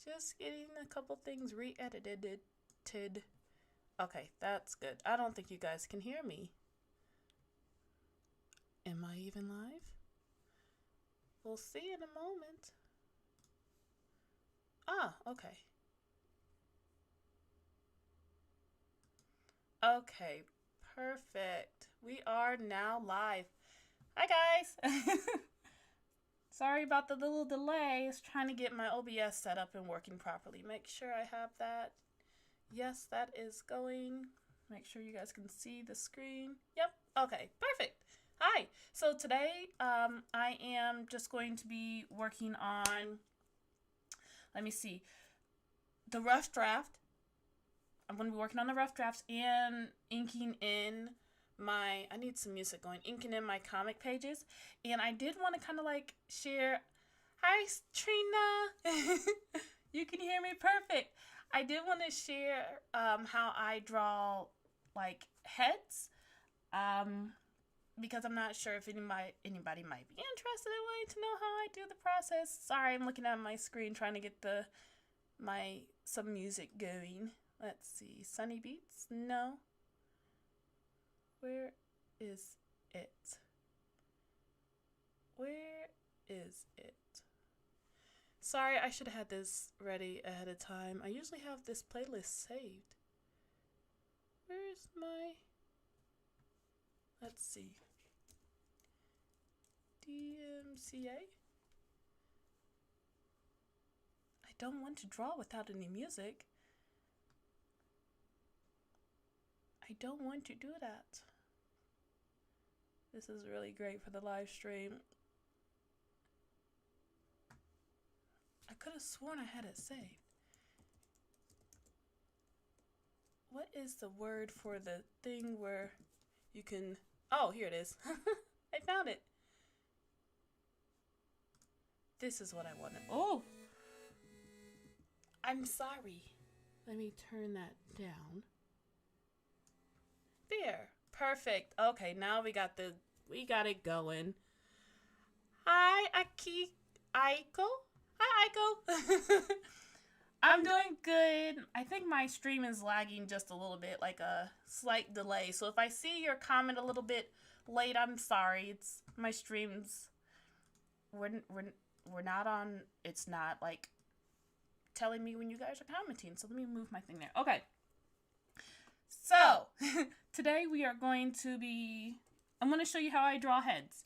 Just getting a couple things re-edited. Okay, that's good. I don't think you guys can hear me. Am I even live? We'll see in a moment. Ah, okay. Okay, perfect. We are now live. Hi, guys. Sorry about the little delay. It's trying to get my OBS set up and working properly. Make sure I have that. Yes, that is going. Make sure you guys can see the screen. Yep. Okay, perfect. Hi. So today, I am just going to be working on, let me see, the rough draft. I'm going to be working on the rough drafts and inking in I need some music going, inking in my comic pages. And I did want to kind of like share, hi Trina, you can hear me perfect. I did want to share how I draw like heads, because I'm not sure if anybody might be interested in wanting to know how I do the process. Sorry, I'm looking at my screen trying to get some music going. Let's see, Sunny Beats? No. Where is it? Where is it? Sorry, I should have had this ready ahead of time. I usually have this playlist saved. Where's my... Let's see. DMCA? I don't want to draw without any music. I don't want to do that. This is really great for the live stream. I could have sworn I had it saved. What is the word for the thing where you can... Oh, here it is. I found it. This is what I wanted. Oh! I'm sorry. Let me turn that down. There. Perfect. Okay, now we got it going. Hi, Aiko. Hi, Aiko. I'm doing good. I think my stream is lagging just a little bit, like a slight delay. So if I see your comment a little bit late, I'm sorry. It's my streams. We're not on. It's not like telling me when you guys are commenting. So let me move my thing there. Okay. So, today we are going to I'm going to show you how I draw heads.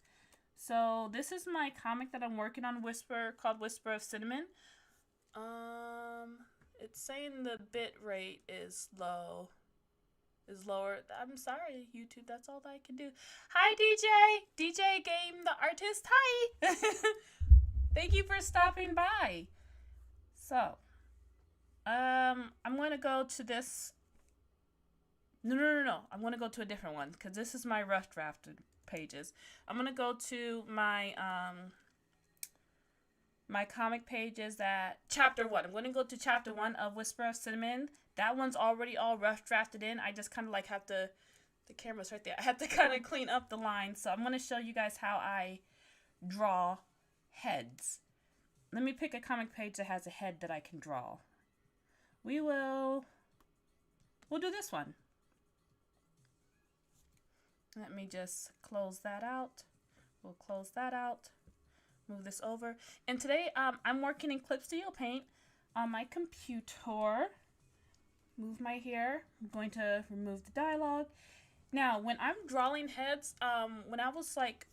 So, this is my comic that I'm working on, called Whisper of Cinnamon. It's saying the bit rate is lower. I'm sorry, YouTube, that's all that I can do. Hi, DJ! DJ Game the Artist, hi! Thank you for stopping by. So, I'm going to go to this... No. I'm going to go to a different one because this is my rough drafted pages. I'm going to go to my my comic pages at chapter 1. I'm going to go to chapter 1 of Whisper of Cinnamon. That one's already all rough drafted in. I just kind of like have to, the camera's right there. I have to kind of clean up the lines. So I'm going to show you guys how I draw heads. Let me pick a comic page that has a head that I can draw. We'll do this one. Let me just close that out. We'll close that out. Move this over. And today I'm working in Clip Studio Paint on my computer. Move my hair. I'm going to remove the dialogue. Now, when I'm drawing heads, when I was like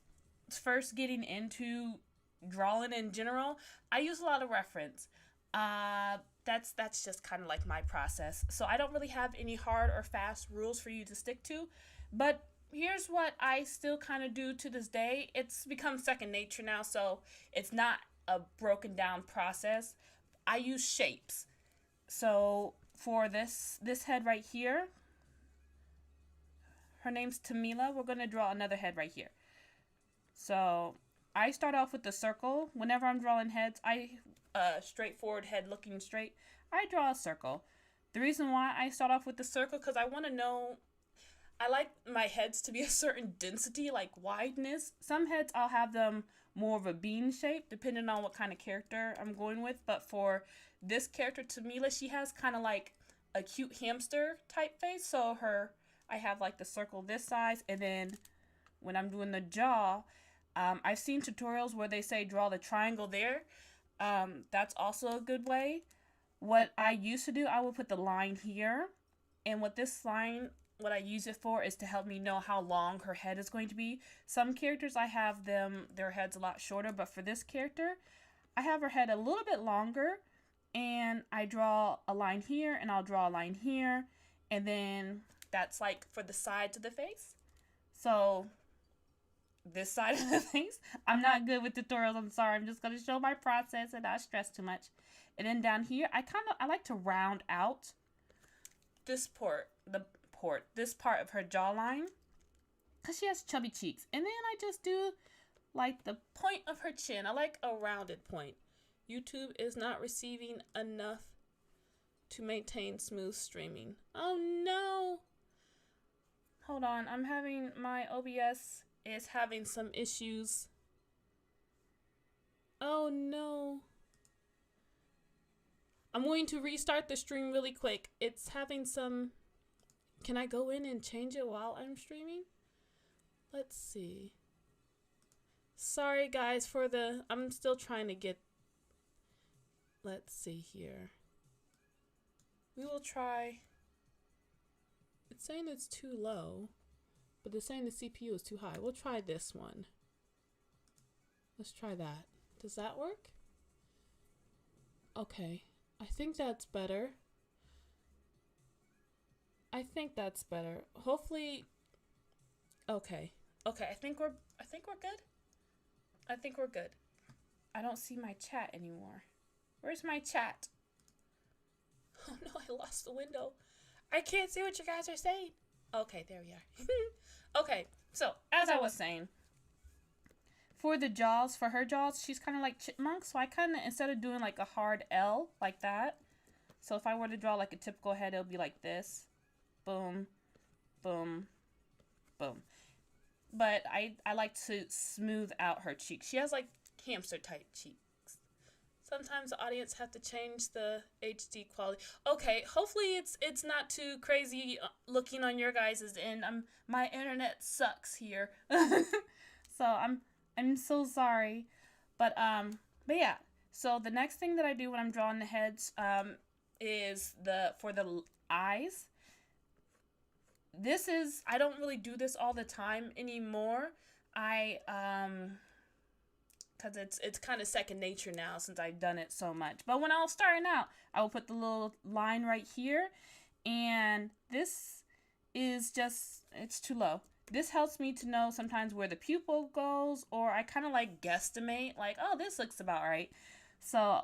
first getting into drawing in general, I use a lot of reference. That's just kind of like my process. So I don't really have any hard or fast rules for you to stick to, but here's what I still kind of do to this day. It's become second nature now, so it's not a broken down process. I use shapes. So for this head right here, her name's Tamila. We're going to draw another head right here. So I start off with the circle. Whenever I'm drawing heads, straightforward head looking straight, I draw a circle. The reason why I start off with the circle, because I want to know, I like my heads to be a certain density, like wideness. Some heads I'll have them more of a bean shape, depending on what kind of character I'm going with. But for this character, Tamila, she has kind of like a cute hamster type face. So I have like the circle this size, and then when I'm doing the jaw, I've seen tutorials where they say draw the triangle there. That's also a good way. What I used to do, I would put the line here, and what this line, what I use it for is to help me know how long her head is going to be. Some characters, I have their heads a lot shorter, but for this character, I have her head a little bit longer, and I draw a line here, and I'll draw a line here, and then that's like for the sides of the face. So this side of the face, I'm not good with tutorials, I'm sorry, I'm just going to show my process and not stress too much. And then down here, I like to round out this part of her jawline, because she has chubby cheeks. And then I just do like the point of her chin. I like a rounded point. YouTube is not receiving enough to maintain smooth streaming. Oh no. Hold on, my OBS is having some issues. Oh no. I'm going to restart the stream really quick. It's having some... Can I go in and change it while I'm streaming? Let's see. Sorry guys for the... I'm still trying to get... Let's see here. We will try... It's saying it's too low, but it's saying the CPU is too high. We'll try this one. Let's try that. Does that work? Okay. I think that's better. Hopefully. Okay. I think we're good. I don't see my chat anymore. Where's my chat? Oh no, I lost the window. I can't see what you guys are saying. Okay, there we are. Okay, so as I was saying, for her jaws, she's kind of like chipmunk. So I kind of, instead of doing like a hard L like that, so if I were to draw like a typical head, it'll be like this. Boom, boom, boom. But I like to smooth out her cheeks. She has like hamster type cheeks. Sometimes the audience have to change the HD quality. Okay, hopefully it's not too crazy looking on your guys' end. My internet sucks here. So I'm so sorry. But yeah. So the next thing that I do when I'm drawing the heads is for the eyes. I don't really do this all the time anymore. Because it's kind of second nature now since I've done it so much. But when I was starting out, I will put the little line right here. And this is just, it's too low. This helps me to know sometimes where the pupil goes, or I kind of like guesstimate, like, oh, this looks about right. So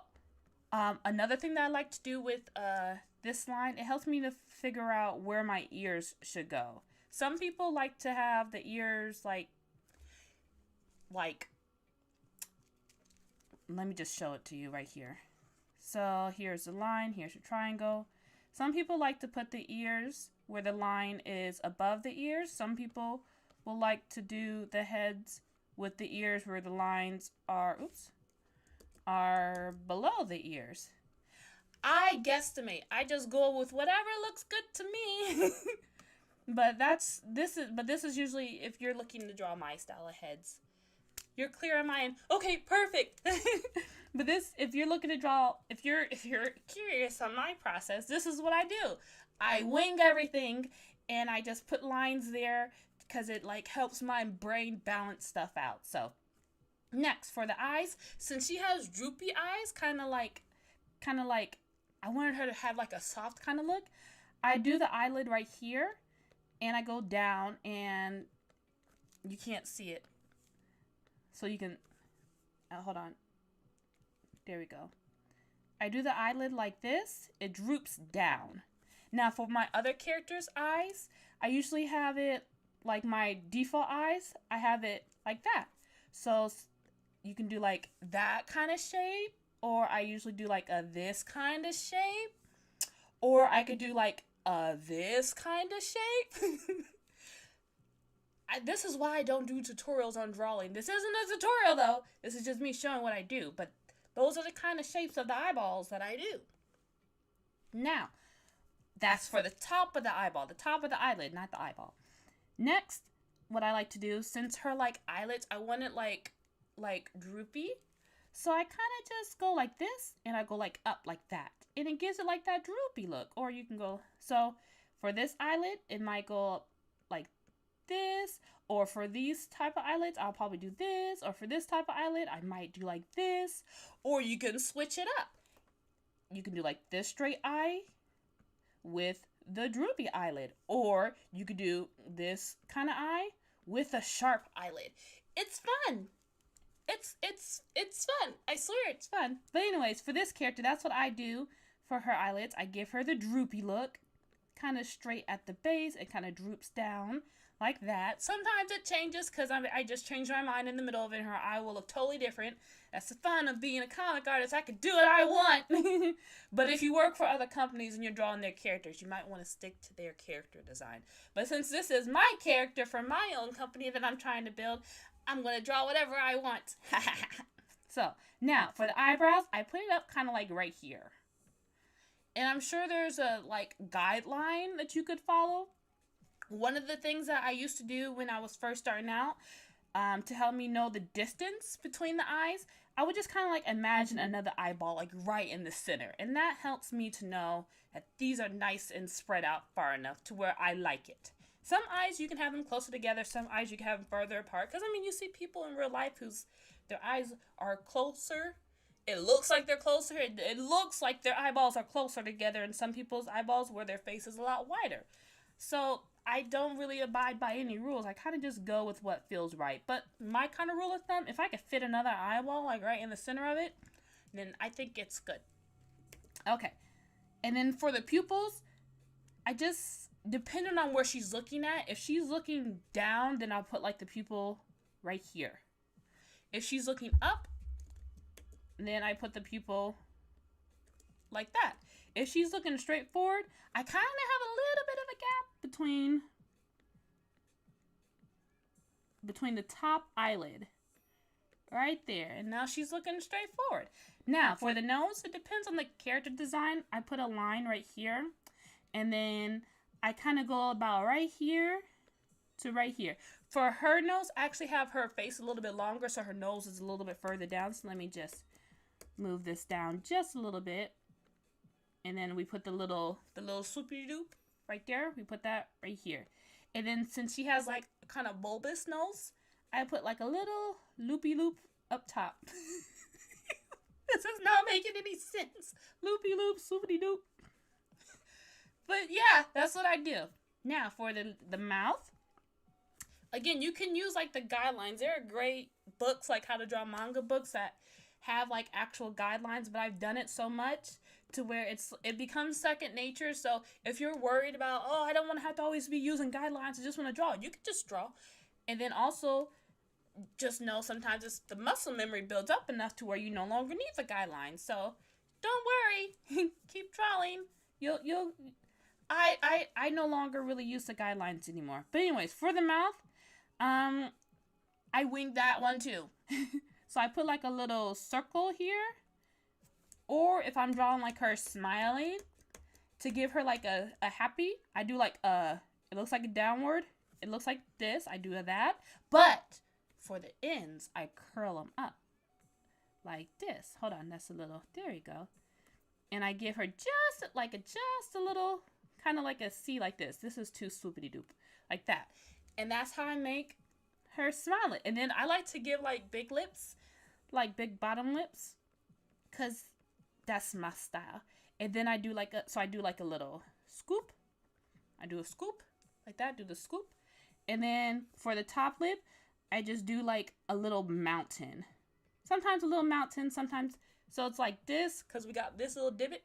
another thing that I like to do with this line, it helps me to figure out where my ears should go. Some people like to have the ears like let me just show it to you right here. So here's the line, here's your triangle. Some people like to put the ears where the line is above the ears. Some people will like to do the heads with the ears where the lines are below the ears. I guesstimate. I just go with whatever looks good to me. But this is usually if you're looking to draw my style of heads. You're clear on mine. Okay, perfect. But if you're looking to draw, if you're curious on my process, this is what I do. I wing everything, and I just put lines there because it like helps my brain balance stuff out. So next for the eyes, since she has droopy eyes, kind of like I wanted her to have like a soft kind of look. I do the eyelid right here, and I go down, and you can't see it. So you can, hold on. There we go. I do the eyelid like this. It droops down. Now for my other character's eyes, I usually have it like my default eyes. I have it like that. So you can do like that kind of shape, or I usually do like a this kind of shape, or I could do like a this kind of shape. This is why I don't do tutorials on drawing. This isn't a tutorial though. This is just me showing what I do. But Those are the kind of shapes of the eyeballs that I do. Now, that's for the top of the eyeball, the top of the eyelid, not the eyeball. Next, what I like to do, since her like eyelids, I want it like droopy. So I kind of just go like this, and I go like up like that. And it gives it like that droopy look. Or you can go, so for this eyelid, it might go up like this. Or for these type of eyelids, I'll probably do this. Or for this type of eyelid, I might do like this. Or you can switch it up. You can do like this straight eye with the droopy eyelid. Or you could do this kind of eye with a sharp eyelid. It's fun. It's fun. I swear it's fun. But anyways, for this character, that's what I do for her eyelids. I give her the droopy look, kind of straight at the base. It kind of droops down like that. Sometimes it changes because I just change my mind in the middle of it and her eye will look totally different. That's the fun of being a comic artist. I can do what I want. But if you work for other companies and you're drawing their characters, you might want to stick to their character design. But since this is my character for my own company that I'm trying to build, I'm going to draw whatever I want. So, now, for the eyebrows, I put it up kind of like right here. And I'm sure there's a, like, guideline that you could follow. One of the things that I used to do when I was first starting out, to help me know the distance between the eyes, I would just kind of, like, imagine another eyeball, like, right in the center. And that helps me to know that these are nice and spread out far enough to where I like it. Some eyes, you can have them closer together. Some eyes, you can have them further apart. Because, I mean, you see people in real life whose their eyes are closer. It looks like they're closer. It looks like their eyeballs are closer together. And some people's eyeballs where their face is a lot wider. So, I don't really abide by any rules. I kind of just go with what feels right. But my kind of rule of thumb, if I could fit another eyeball, like, right in the center of it, then I think it's good. Okay. And then for the pupils, I just... depending on where she's looking at, if she's looking down, then I'll put like the pupil right here. If she's looking up, then I put the pupil like that. If she's looking straight forward, I kind of have a little bit of a gap between the top eyelid. Right there. And now she's looking straight forward. Now, for the nose, it depends on the character design. I put a line right here. And then I kind of go about right here to right here. For her nose, I actually have her face a little bit longer, so her nose is a little bit further down. So let me just move this down just a little bit. And then we put the little swoopy-doop right there. We put that right here. And then since she has like a kind of bulbous nose, I put like a little loopy-loop up top. This is not making any sense. Loopy-loop, swoopy-doop. But yeah, that's what I do. Now, for the mouth, again, you can use like the guidelines. There are great books, like how to draw manga books that have like actual guidelines, but I've done it so much to where it becomes second nature. So if you're worried about, oh, I don't want to have to always be using guidelines, I just want to draw, you can just draw. And then also just know sometimes the muscle memory builds up enough to where you no longer need the guidelines. So don't worry. Keep drawing. I no longer really use the guidelines anymore. But anyways, for the mouth, I winged that one too. So I put like a little circle here. Or if I'm drawing like her smiling, to give her like a happy, I do like it looks like a downward. It looks like this. I do that. But for the ends, I curl them up. Like this. Hold on, that's a little, there you go. And I give her just a little, kind of like a C like this. This is too swoopity-doop. Like that. And that's how I make her smile. And then I like to give like big lips, like big bottom lips, because that's my style. And then I do like a little scoop. I do a scoop like that, do the scoop. And then for the top lip, I just do like a little mountain. Sometimes a little mountain, sometimes. So it's like this, because we got this little dip.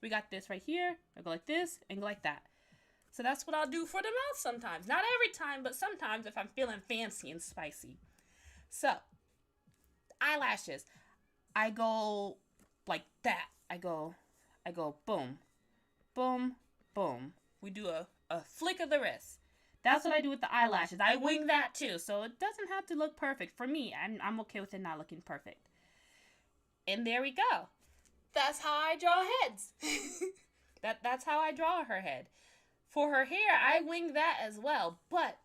We got this right here. I go like this and go like that. So that's what I'll do for the mouth sometimes. Not every time, but sometimes if I'm feeling fancy and spicy. So, eyelashes. I go like that. I go boom, boom, boom. We do a flick of the wrist. That's what I do with the eyelashes. I wing that too. So it doesn't have to look perfect. For me, I'm okay with it not looking perfect. And there we go. That's how I draw heads. That's how I draw her head. For her hair, I wing that as well. But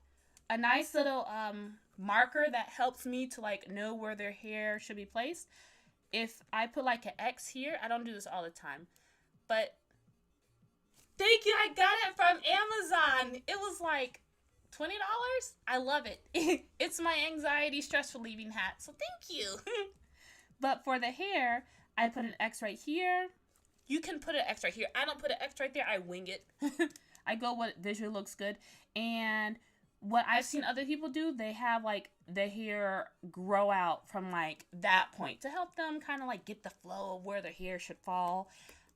a nice little marker that helps me to like know where their hair should be placed. If I put like an X here, I don't do this all the time. But thank you, I got it from Amazon. It was like $20. I love it. It's my anxiety stress relieving hat. So thank you. But for the hair, I put an X right here. You can put an X right here. I don't put an X right there. I wing it. I go what visually looks good. And what I've seen other people do, they have like the hair grow out from like that point to help them kind of like get the flow of where the hair should fall.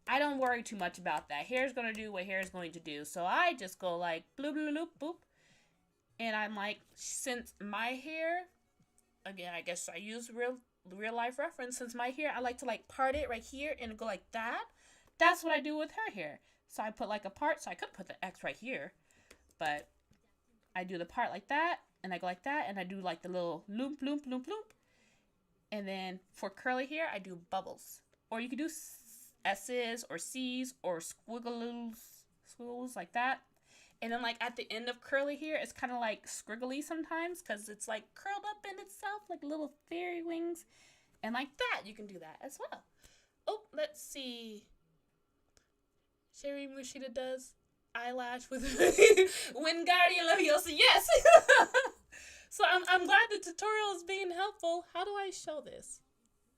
I don't worry too much about that. Hair's going to do what hair is going to do. So I just go like bloop, bloop, bloop, boop. And I'm like, since my hair, again, I guess I use real life reference. Since my hair, I like to like part it right here and go like that. That's what I do with her hair. So I put like a part. So I could put the X right here. But I do the part like that. And I go like that. And I do like the little loop, loop, loop, loop. And then for curly hair, I do bubbles. Or you could do S's or C's or squiggles like that. And then like at the end of curly hair, it's kind of like squiggly sometimes because it's like curled up in itself like little fairy wings. And like that, you can do that as well. Oh, let's see. S-Morishita does eyelash with Wingardium Leviosa. Yes. So I'm glad the tutorial is being helpful. How do I show this?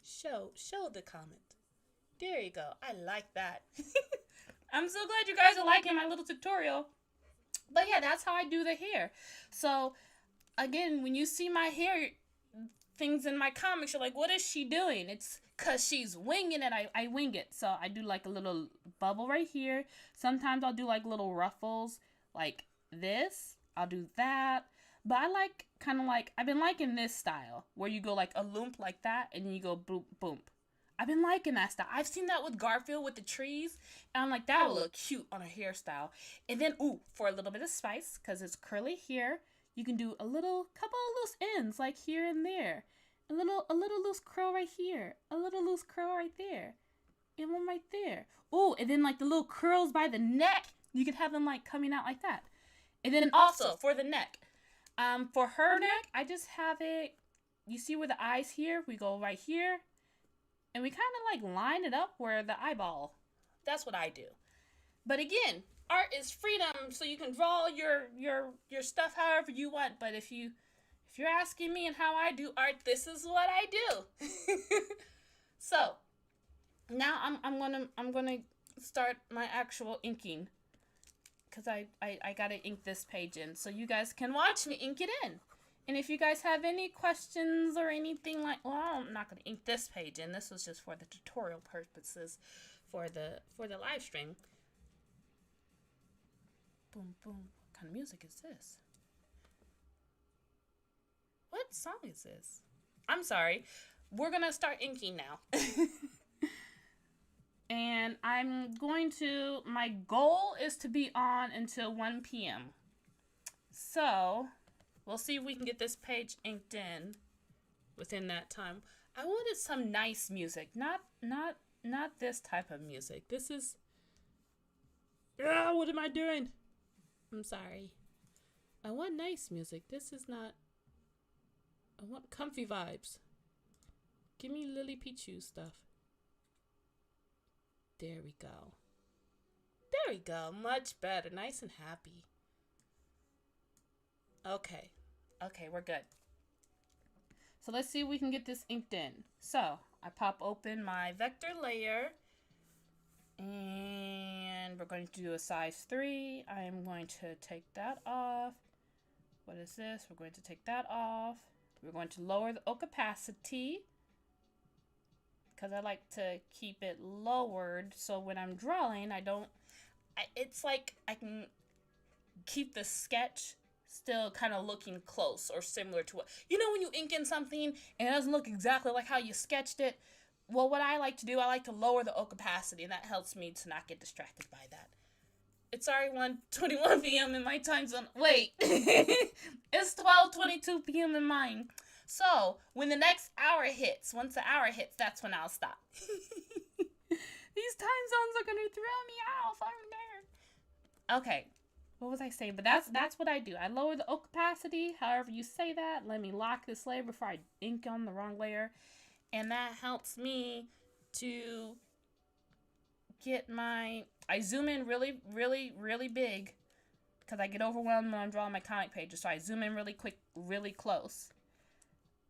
Show the comment. There you go. I like that. I'm so glad you guys are liking my little tutorial. But yeah, that's how I do the hair. So again, when you see my hair things in my comics, you're like, what is she doing? It's because she's winging it. I wing it. So I do like a little bubble right here. Sometimes I'll do like little ruffles like this. I'll do that. But I like kind of like, I've been liking this style where you go like a loop like that and then you go boom, boom. I've been liking that style. I've seen that with Garfield with the trees. And I'm like, that would look cute on a hairstyle. And then, ooh, for a little bit of spice, because it's curly here, you can do a couple of loose ends, like here and there. A little loose curl right here. A little loose curl right there. And one right there. Ooh, and then like the little curls by the neck, you can have them like coming out like that. And then also for the neck. For her neck, I just have it, you see where the eyes here? We go right here. And we kind of like line it up where the eyeball. That's what I do. But again, art is freedom, so you can draw your stuff however you want. But if you're asking me and how I do art, this is what I do. So now I'm gonna start my actual inking, because I gotta ink this page in so you guys can watch me ink it in. And if you guys have any questions or anything like, well, I'm not going to ink this page in. This was just for the tutorial purposes for the live stream. Boom, boom. What kind of music is this? What song is this? I'm sorry. We're going to start inking now. And my goal is to be on until 1 p.m. So we'll see if we can get this page inked in within that time. I wanted some nice music, not this type of music. This is, what am I doing? I'm sorry. I want nice music. This is not, I want comfy vibes. Give me Lily Pichu stuff. There we go. There we go. Much better. Nice and happy. Okay. Okay, we're good. So let's see if we can get this inked in. So I pop open my vector layer and we're going to do a size 3. I am going to take that off. What is this? We're going to take that off. We're going to lower the opacity because I like to keep it lowered so when I'm drawing, it's like I can keep the sketch still kind of looking close or similar to what, when you ink in something and it doesn't look exactly like how you sketched it. Well, what I like to do, I like to lower the opacity, and that helps me to not get distracted by that. It's already 1:21 p.m. in my time zone. Wait, it's 12:22 p.m. in mine. So when the next hour hits, once the hour hits, that's when I'll stop. These time zones are gonna throw me off. I'm there. Okay, what was I saying? But that's what I do. I lower the opacity, however you say that. Let me lock this layer before I ink on the wrong layer, and that helps me to get my. I zoom in really, really, really big because I get overwhelmed when I'm drawing my comic pages. So I zoom in really quick, really close.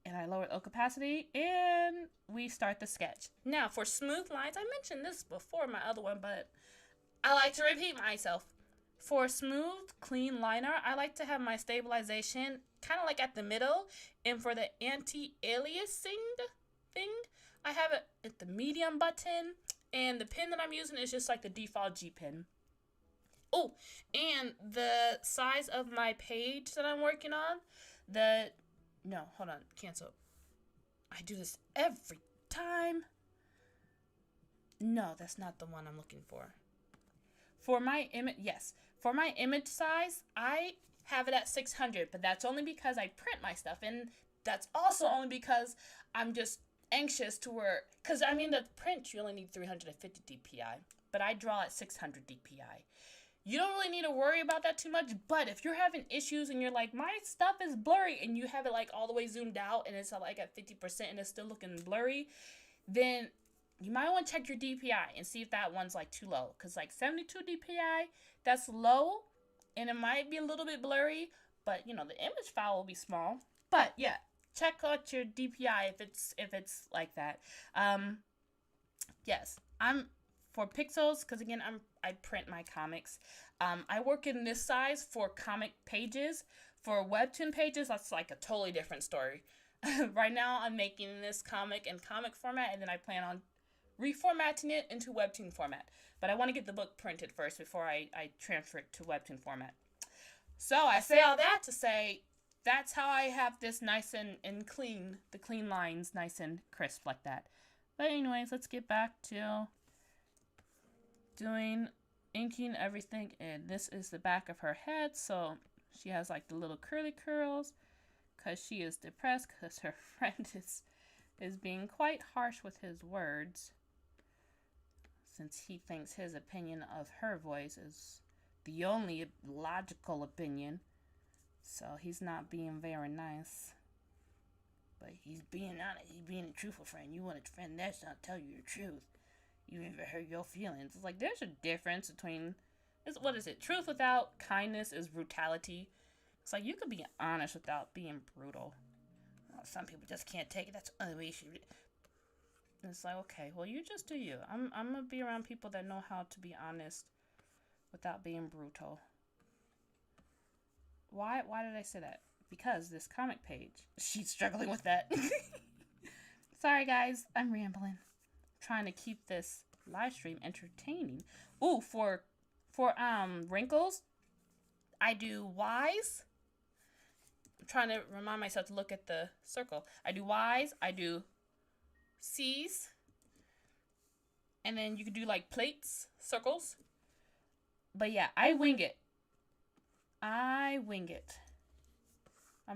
And I lower the opacity, and we start the sketch. Now, for smooth lines, I mentioned this before my other one, but I like to repeat myself. For a smooth, clean liner, I like to have my stabilization kind of like at the middle. And for the anti-aliasing thing, I have it at the medium button. And the pen that I'm using is just like the default G pen. Oh, and the size of my page that I'm working on, no, hold on, cancel. I do this every time. No, that's not the one I'm looking for. For my image size, I have it at 600, but that's only because I print my stuff, and that's also only because I'm just anxious to work. Because, I mean, the print, you only need 350 DPI, but I draw at 600 DPI. You don't really need to worry about that too much, but if you're having issues and you're like, my stuff is blurry, and you have it like all the way zoomed out and it's like at 50% and it's still looking blurry, then you might want to check your DPI and see if that one's like too low. Because like 72 DPI, that's low, and it might be a little bit blurry, but you know, the image file will be small. But yeah, check out your DPI if it's like that. Yes, for pixels, because again, I print my comics. I work in this size for comic pages. For Webtoon pages, that's like a totally different story. Right now, I'm making this comic in comic format, and then I plan on reformatting it into Webtoon format. But I want to get the book printed first before I transfer it to Webtoon format. So I say all that to say, that's how I have this nice and clean, the clean lines nice and crisp like that. But anyways, let's get back to inking everything in. This is the back of her head, so she has like the little curly curls because she is depressed because her friend is being quite harsh with his words, since he thinks his opinion of her voice is the only logical opinion. So he's not being very nice, but he's being honest. He's being a truthful friend. You want a friend that's not tell you the truth. You even hurt your feelings. It's like there's a difference between, what is it? Truth without kindness is brutality. It's like you could be honest without being brutal. Well, some people just can't take it. That's the only way you should. It's like, okay, well, you just do you. I'm gonna be around people that know how to be honest without being brutal. Why did I say that? Because this comic page, she's struggling with that. Sorry guys, I'm rambling. Trying to keep this live stream entertaining. Ooh, for wrinkles, I do Y's. I'm trying to remind myself to look at the circle. I do Y's, I do C's, and then you can do like plates, circles. But yeah, I wing it. I'm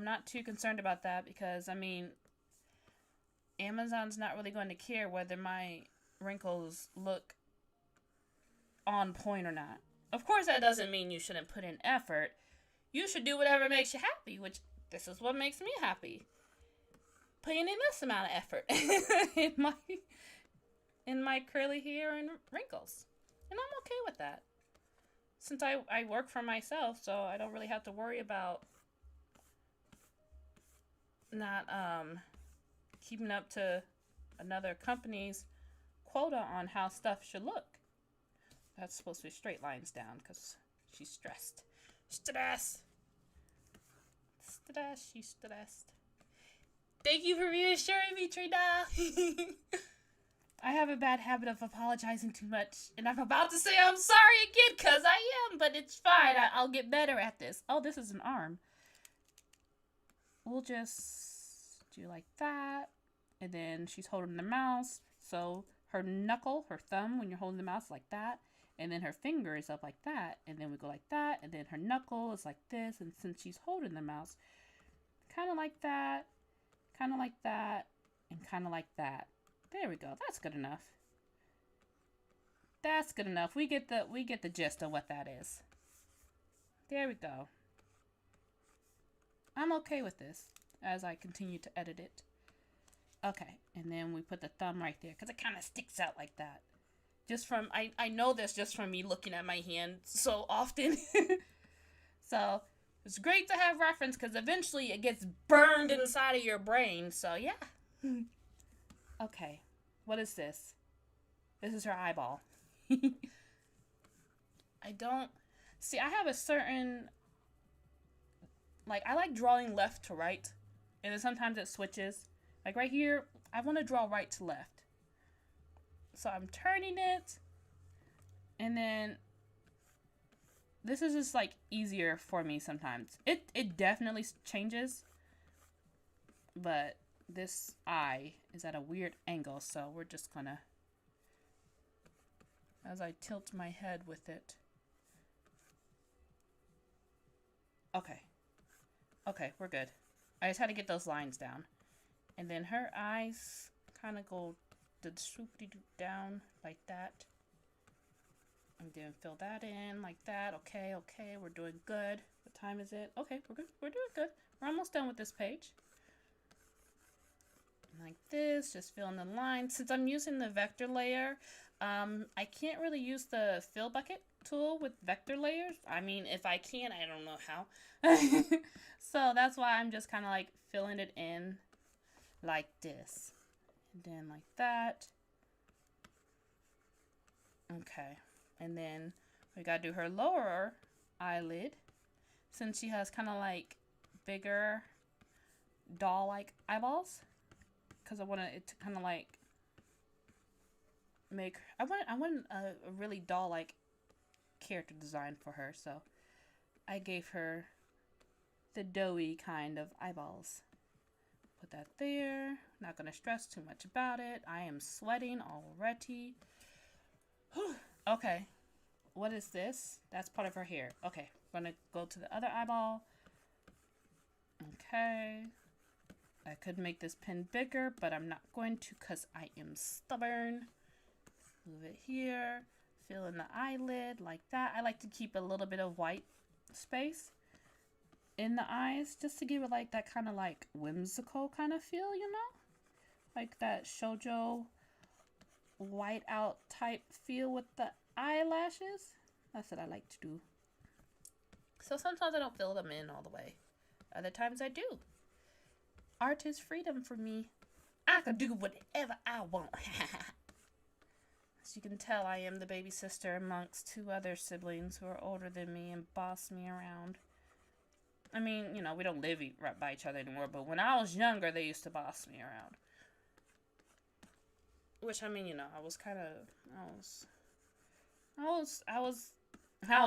not too concerned about that because, I mean, Amazon's not really going to care whether my wrinkles look on point or not. Of course, that doesn't mean you shouldn't put in effort. You should do whatever makes you happy, which this is what makes me happy. Putting in this amount of effort in my curly hair and wrinkles. And I'm okay with that. Since I work for myself, so I don't really have to worry about not keeping up to another company's quota on how stuff should look. That's supposed to be straight lines down because she's stressed. She's stressed. Thank you for reassuring me, Trina. I have a bad habit of apologizing too much, and I'm about to say I'm sorry again, because I am, but it's fine. I'll get better at this. Oh, this is an arm. We'll just do like that, and then she's holding the mouse, so her knuckle, her thumb, when you're holding the mouse, like that, and then her finger is up like that, and then we go like that, and then her knuckle is like this, and since she's holding the mouse, kind of like that, Kind of like that, and kind of like that. There we go. That's good enough. That's good enough. We get the gist of what that is. There we go. I'm okay with this as I continue to edit it. Okay, and then we put the thumb right there because it kind of sticks out like that. Just from, I know this just from me looking at my hand so often. So, it's great to have reference because eventually it gets burned inside of your brain. So, yeah. Okay, what is this? This is her eyeball. I don't... See, I have a certain... Like, I like drawing left to right. And then sometimes it switches. Like, right here, I want to draw right to left. So, I'm turning it. And then... This is just, like, easier for me sometimes. It definitely changes. But this eye is at a weird angle. So, we're just gonna... As I tilt my head with it. Okay. Okay, we're good. I just had to get those lines down. And then her eyes kind of go down like that. And then fill that in like that. Okay, okay, we're doing good. What time is it? Okay, we're good. We're doing good. We're almost done with this page. Like this, just fill in the lines. Since I'm using the vector layer, I can't really use the fill bucket tool with vector layers. I mean, if I can, I don't know how. So that's why I'm just kind of like filling it in like this. And then like that. Okay. And then we gotta do her lower eyelid. Since she has kind of like bigger doll-like eyeballs. Because I wanted it to kind of like make... I want a really doll-like character design for her. So I gave her the doughy kind of eyeballs. Put that there. Not going to stress too much about it. I am sweating already. Okay. What is this? That's part of her hair. Okay. I'm going to go to the other eyeball. Okay. I could make this pen bigger, but I'm not going to because I am stubborn. Move it here. Fill in the eyelid like that. I like to keep a little bit of white space in the eyes just to give it like that kind of like whimsical kind of feel, you know? Like that shoujo white out type feel with the eyelashes. That's what I like to do. So sometimes I don't fill them in all the way. Other times I do. Art is freedom for me. I can do whatever I want. As you can tell, I am the baby sister amongst two other siblings who are older than me and boss me around. I mean, you know, we don't live right by each other anymore, but when I was younger, they used to boss me around. Which, I mean, you know, I was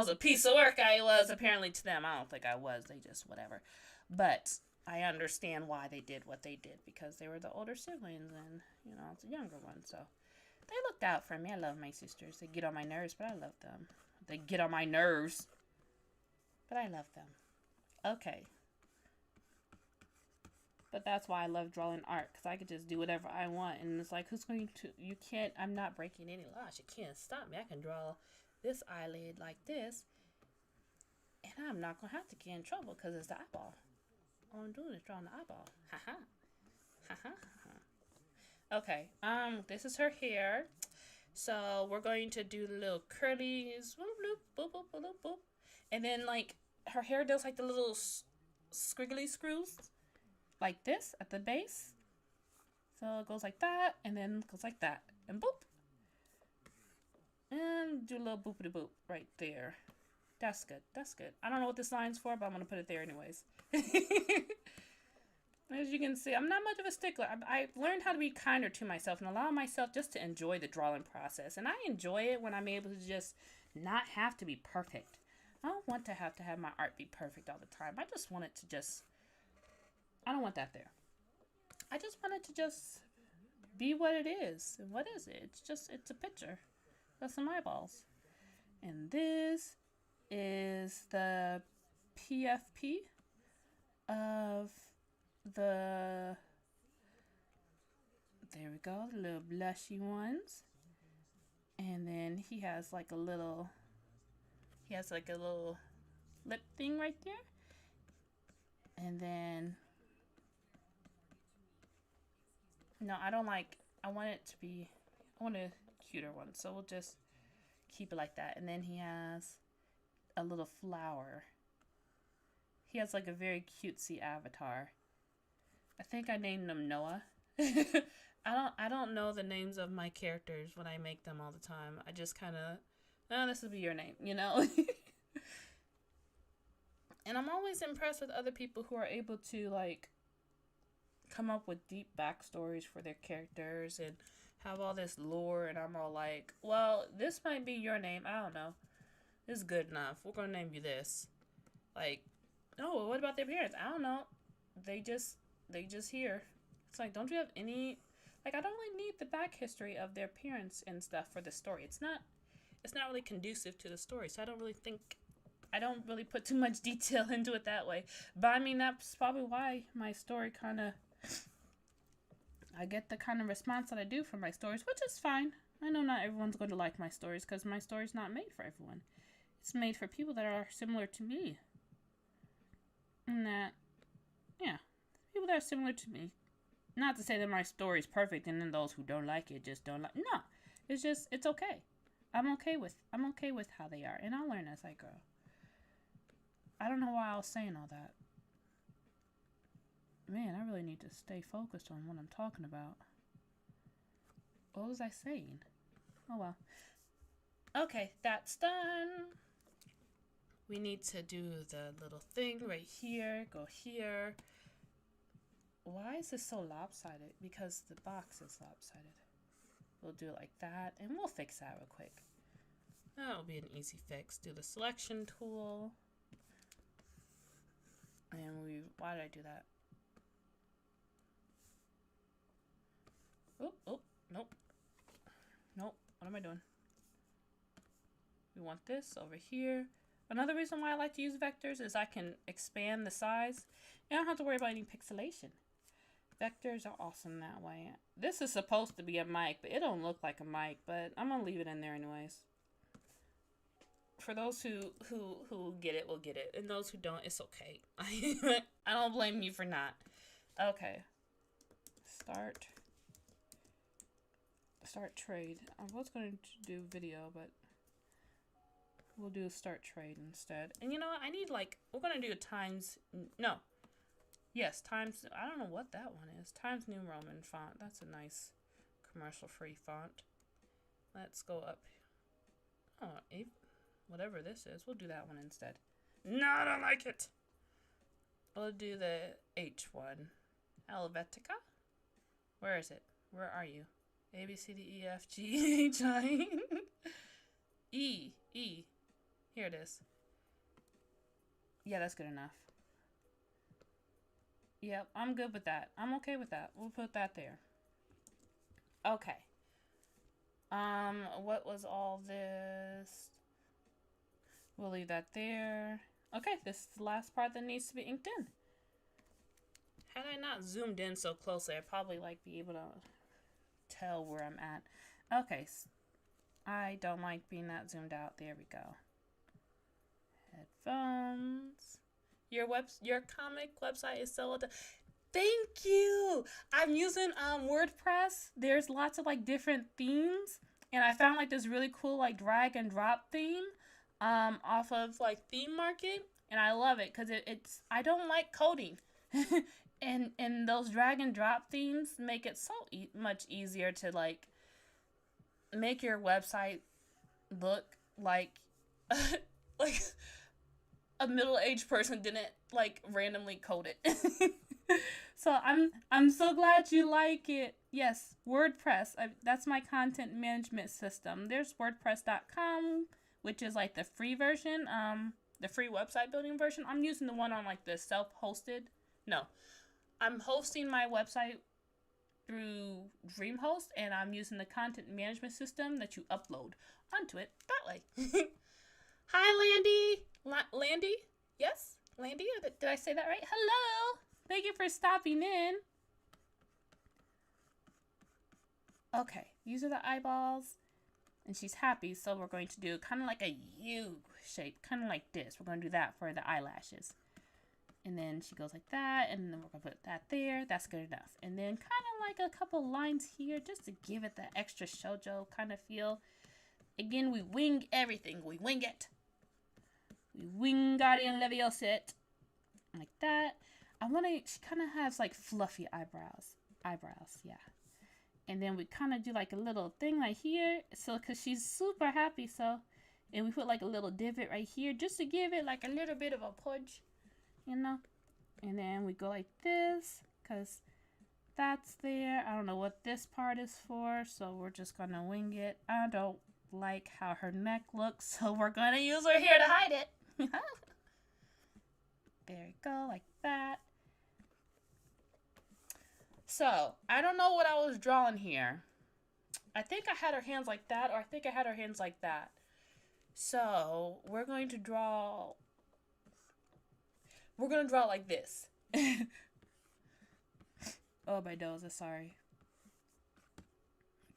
a piece of work. I was, apparently, to them. I don't think I was. They just, whatever. But I understand why they did what they did, because they were the older siblings, and, you know, it's a younger one, so they looked out for me. I love my sisters. They get on my nerves, but I love them. They get on my nerves, but I love them. Okay. But that's why I love drawing art, because I could just do whatever I want, and it's like, who's going to, you can't, I'm not breaking any laws. You can't stop me. I can draw this eyelid like this, and I'm not going to have to get in trouble, because it's the eyeball. All I'm doing is drawing the eyeball. Ha-ha. Ha-ha. Okay, this is her hair. So we're going to do the little curlies, boop, boop, boop, boop, boop, boop. And then like her hair does like the little squiggly screws, like this at the base. So it goes like that, and then goes like that, and boop. And do a little boopity boop right there. That's good. That's good. I don't know what this line's for, but I'm gonna put it there anyways. As you can see, I'm not much of a stickler. I've learned how to be kinder to myself and allow myself just to enjoy the drawing process. And I enjoy it when I'm able to just not have to be perfect. I don't want to have my art be perfect all the time. I just want it to just... I don't want that there. I just want it to just be what it is. And what is it? It's a picture. That's some eyeballs. And this is the PFP of the There we go, the little blushy ones. And then he has like a little lip thing right there. And then, no, I want a cuter one. So we'll just keep it like that. And then he has a little flower. He has like a very cutesy avatar. I think I named him Noah. I don't know the names of my characters when I make them all the time. I just kind of, oh, this will be your name, you know? And I'm always impressed with other people who are able to like come up with deep backstories for their characters and have all this lore, and I'm all like, well, this might be your name. I don't know. This is good enough. We're gonna name you this. Like, oh, what about their parents? I don't know. They just here. It's like, don't you have any, like, I don't really need the back history of their parents and stuff for the story. It's not really conducive to the story, so I don't really put too much detail into it that way. But I mean, that's probably why my story I get the kind of response that I do from my stories, which is fine. I know not everyone's going to like my stories because my story's not made for everyone. It's made for people that are similar to me. And that, yeah, people that are similar to me. Not to say that my story is perfect and then those who don't like it just don't like. No, it's okay. I'm okay with how they are, and I'll learn as I grow. I don't know why I was saying all that. Man, I really need to stay focused on what I'm talking about. What was I saying? Oh well. Okay, that's done. We need to do the little thing right here. Go here. Why is this so lopsided? Because the box is lopsided. We'll do it like that, and we'll fix that real quick. That'll be an easy fix. Do the selection tool. And why did I do that? Oh, nope. Nope, what am I doing? We want this over here. Another reason why I like to use vectors is I can expand the size. And I don't have to worry about any pixelation. Vectors are awesome that way. This is supposed to be a mic, but it don't look like a mic, but I'm gonna leave it in there anyways. For those who get it, will get it. And those who don't, it's okay. I don't blame you for not. Okay. Start trade. I was going to do video, but we'll do start trade instead. And you know what? I need we're going to do times, no. Yes, times, I don't know what that one is. Times New Roman font. That's a nice commercial-free font. Let's go up. Oh, whatever this is, we'll do that one instead. No, I don't like it. We'll do the H one. Helvetica? Where is it? Where are you? A, B, C, D, E, F, G, H, I. E. Here it is. Yeah, that's good enough. Yep, I'm good with that. I'm okay with that. We'll put that there. Okay. What was all this? We'll leave that there. Okay, this is the last part that needs to be inked in. Had I not zoomed in so closely, I'd probably be able to tell where I'm at. Okay, I don't like being that zoomed out. There we go. Headphones. Your comic website is so done. Thank you. I'm using WordPress. There's lots of different themes, and I found this really cool drag and drop theme off of Theme Market, and I love it because it's I don't like coding. and those drag and drop themes make it so much easier to make your website look like a middle-aged person didn't randomly code it. So I'm so glad you like it. Yes, WordPress. That's my content management system. There's WordPress.com, which is the free version, the free website building version. I'm using the one on the self-hosted. No, I'm hosting my website through DreamHost, and I'm using the content management system that you upload onto it that way. Hi, Landy. Landy? Yes? Landy? Did I say that right? Hello. Thank you for stopping in. Okay, these are the eyeballs. And she's happy, so we're going to do kind of like a U shape, kind of like this. We're going to do that for the eyelashes. And then she goes like that, and then we're going to put that there. That's good enough. And then kind of like a couple lines here just to give it the extra shoujo kind of feel. Again, we wing everything. We wing it. We wing Guardian Leviosa. Like that. She kind of has like fluffy eyebrows. Yeah. And then we kind of do like a little thing right here. So, because she's super happy. So, and we put like a little divot right here just to give it like a little bit of a punch, you know. And then we go like this because that's there. I don't know what this part is for. So, we're just going to wing it. I don't like how her neck looks. So, we're going to use her hair to hide it. There you go, like that. So, I don't know what I was drawing here. I think I had her hands like that, or I think I had her hands like that. So, we're going to draw like this. Oh, my nose, I'm sorry.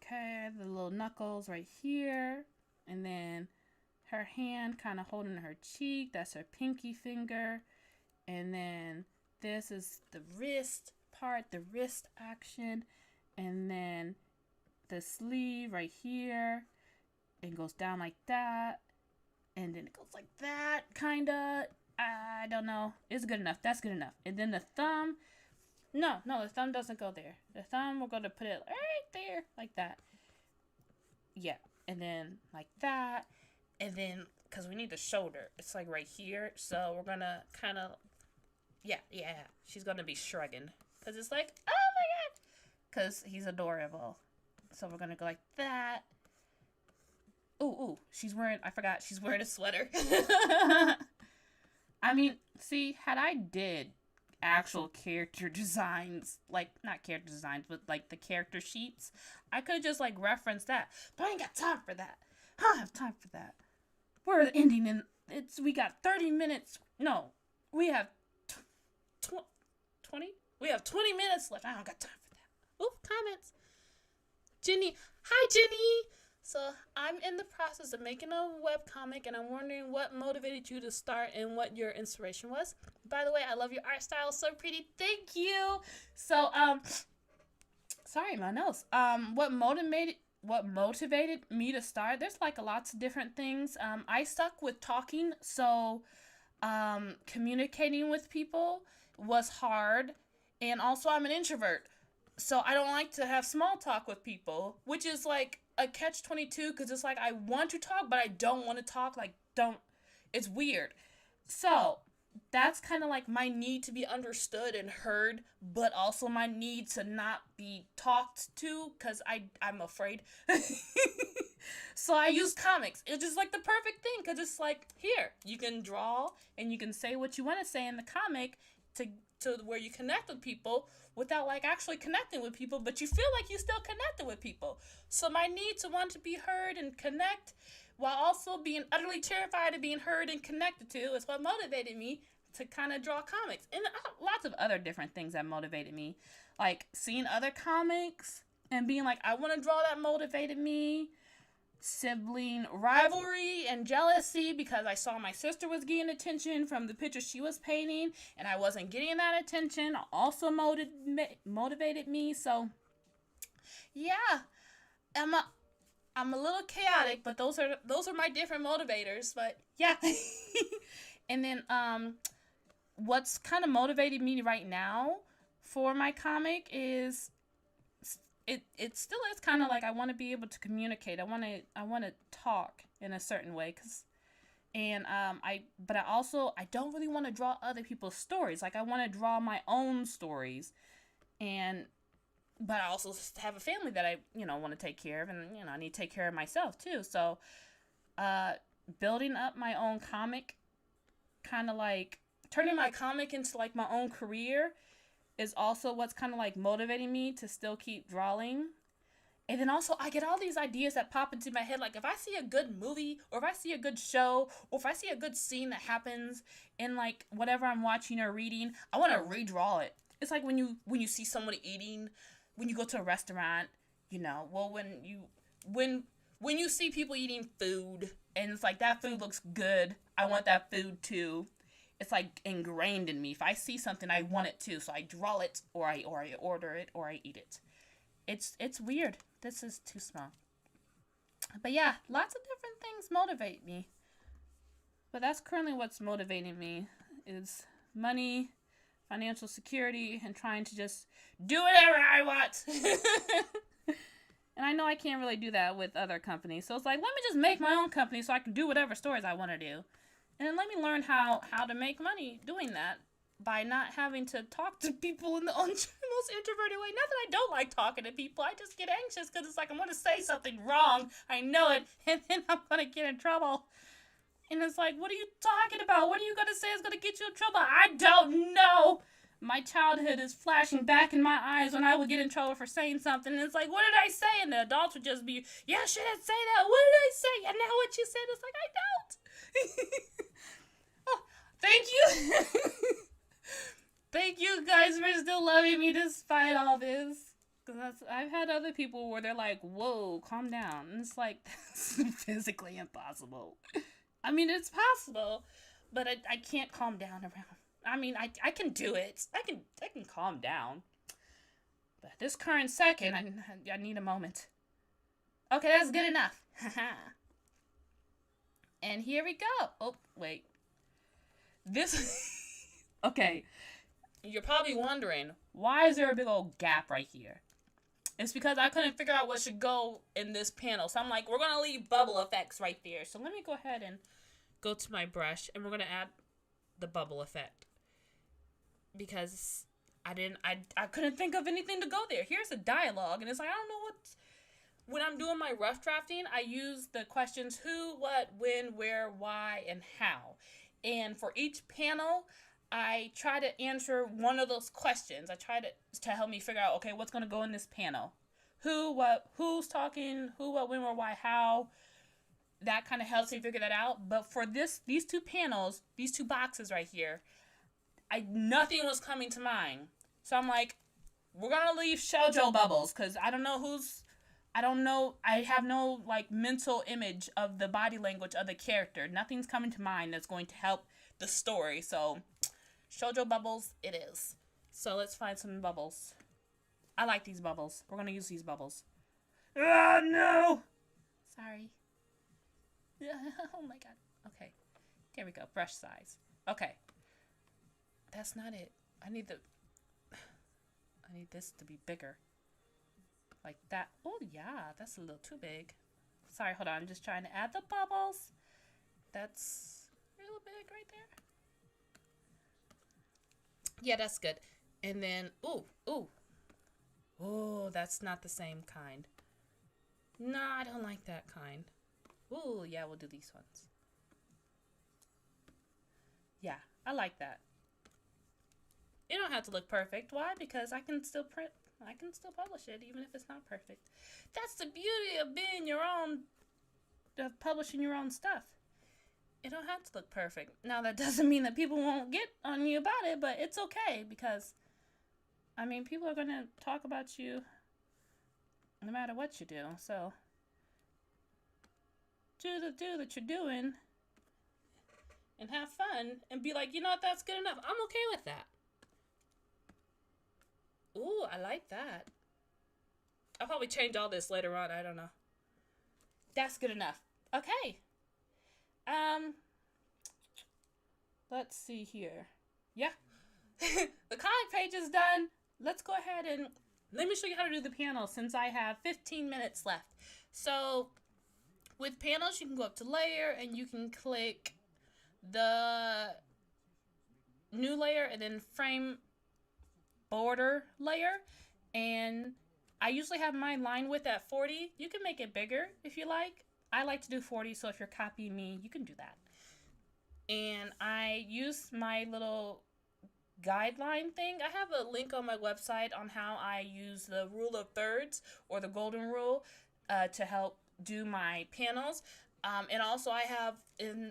Okay, the little knuckles right here. And then her hand kind of holding her cheek. That's her pinky finger. And then this is the wrist part, the wrist action, and then the sleeve right here. It goes down like that, and then it goes like that, kinda. I don't know. It's good enough. That's good enough. And then the thumb. No, the thumb doesn't go there. The thumb, we're going to put it right there, like that. Yeah, and then like that, and then because we need the shoulder, it's like right here. So we're gonna kind of, yeah. She's gonna be shrugging. Because it's like, oh my god. Because he's adorable. So we're going to go like that. Ooh. She's wearing a sweater. I mean, see, had I did actual character designs, like, not character designs, but like the character sheets, I could have just like referenced that. But I ain't got time for that. I don't have time for that. We're ending in, we got 30 minutes. No, we have 20? We have 20 minutes left. I don't got time for that. Oop, comments. Jenny. Hi, Jenny. So I'm in the process of making a webcomic, and I'm wondering what motivated you to start and what your inspiration was. By the way, I love your art style. So pretty. Thank you. So, sorry, my nose. What motivated me to start? There's like lots of different things. I stuck with talking. So, communicating with people was hard. And also, I'm an introvert, so I don't like to have small talk with people, which is like a catch-22, because it's like I want to talk, but I don't want to talk, it's weird. So, that's kind of like my need to be understood and heard, but also my need to not be talked to, because I'm afraid. So I use comics. It's just like the perfect thing, because it's like, here, you can draw, and you can say what you want to say in the comic, to where you connect with people without like actually connecting with people, but you feel like you still connected with people. So my need to want to be heard and connect while also being utterly terrified of being heard and connected to is what motivated me to kind of draw comics. And lots of other different things that motivated me, like seeing other comics and being like, I want to draw, that motivated me. Sibling rivalry and jealousy, because I saw my sister was getting attention from the picture she was painting and I wasn't getting that attention, also motivated me. So yeah, I'm a little chaotic, but those are my different motivators. But yeah. And then what's kind of motivated me right now for my comic is it still is kind of like I want to be able to communicate. I want to talk in a certain way, but I don't really want to draw other people's stories. Like I want to draw my own stories, but I also have a family that I want to take care of, and I need to take care of myself too. So building up my own comic, kind of like turning my comic into like my own career, is also what's kind of like motivating me to still keep drawing. And then also I get all these ideas that pop into my head. Like if I see a good movie, or if I see a good show, or if I see a good scene that happens in like whatever I'm watching or reading, I want to redraw it. It's like when you see someone eating, when you go to a restaurant well, when you see people eating food and it's like, that food looks good, I want that food too. It's like ingrained in me. If I see something, I want it too. So I draw it, or I order it, or I eat it. It's weird. This is too small. But yeah, lots of different things motivate me. But that's currently what's motivating me, is money, financial security, and trying to just do whatever I want. And I know I can't really do that with other companies. So it's like, let me just make my own company so I can do whatever stories I want to do. And then let me learn how to make money doing that by not having to talk to people in the most introverted way. Not that I don't like talking to people. I just get anxious because it's like, I'm going to say something wrong. I know it. And then I'm going to get in trouble. And it's like, what are you talking about? What are you going to say is going to get you in trouble? I don't know. My childhood is flashing back in my eyes when I would get in trouble for saying something. And it's like, what did I say? And the adults would just be, you shouldn't say that. What did I say? And now what you said is like, I don't. Oh, thank you. Thank you guys for still loving me despite all this. Because I've had other people where they're like, whoa, calm down. And it's like, that's physically impossible. I mean, it's possible, but I can't calm down around. I mean, I can do it. I can calm down. But this current second, I need a moment. Okay, that's good enough. And here we go. Oh, wait. This... Okay. You're probably wondering, why is there a big old gap right here? It's because I couldn't figure out what should go in this panel. So I'm like, we're going to leave bubble effects right there. So let me go ahead and go to my brush, and we're going to add the bubble effect. Because I couldn't think of anything to go there. Here's a dialogue, and it's like, I don't know what... When I'm doing my rough drafting, I use the questions who, what, when, where, why, and how. And for each panel, I try to answer one of those questions. I try to help me figure out, okay, what's going to go in this panel? Who, what, who's talking, who, what, when, where, why, how. That kind of helps me figure that out. But for these two panels, these two boxes right here, nothing was coming to mind. So I'm like, we're going to leave shoujo bubbles, because I don't know, I have no, like, mental image of the body language of the character. Nothing's coming to mind that's going to help the story. So, shoujo bubbles it is. So, let's find some bubbles. I like these bubbles. We're going to use these bubbles. Oh, no! Sorry. Oh, my God. Okay. There we go. Brush size. Okay. That's not it. I need this to be bigger. Like that. Oh, yeah. That's a little too big. Sorry, hold on. I'm just trying to add the bubbles. That's a little big right there. Yeah, that's good. And then, ooh, that's not the same kind. No, I don't like that kind. Ooh, yeah, we'll do these ones. Yeah, I like that. It don't have to look perfect. Why? Because I can still print. I can still publish it even if it's not perfect. That's the beauty of being your own, of publishing your own stuff. It don't have to look perfect. Now, that doesn't mean that people won't get on you about it, but it's okay because, I mean, people are going to talk about you no matter what you do. So, do the do that you're doing and have fun and be like, you know what, that's good enough. I'm okay with that. Ooh, I like that. I'll probably change all this later on. I don't know. That's good enough. Okay. Let's see here. Yeah. The comic page is done. Let's go ahead and let me show you how to do the panel since I have 15 minutes left. So, with panels, you can go up to layer and you can click the new layer and then frame border layer, and I usually have my line width at 40. You can make it bigger if you like. I like to do 40, so if you're copying me, you can do that. And I use my little guideline thing. I have a link on my website on how I use the rule of thirds or the golden rule to help do my panels. And also I have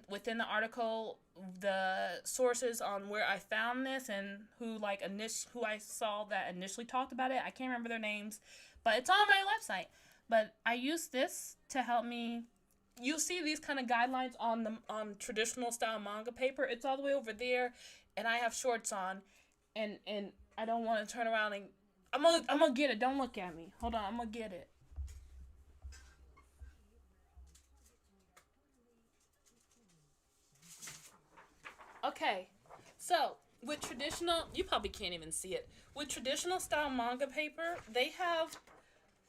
within the article the sources on where I found this and who I saw that initially talked about it. I can't remember their names, but it's on my website. But I use this to help me. You'll see these kind of guidelines on traditional style manga paper. It's all the way over there, and I have shorts on, and I don't want to turn around and I'm gonna get it. Don't look at me. Hold on, I'm gonna get it. Okay, so with traditional, you probably can't even see it. With traditional style manga paper, they have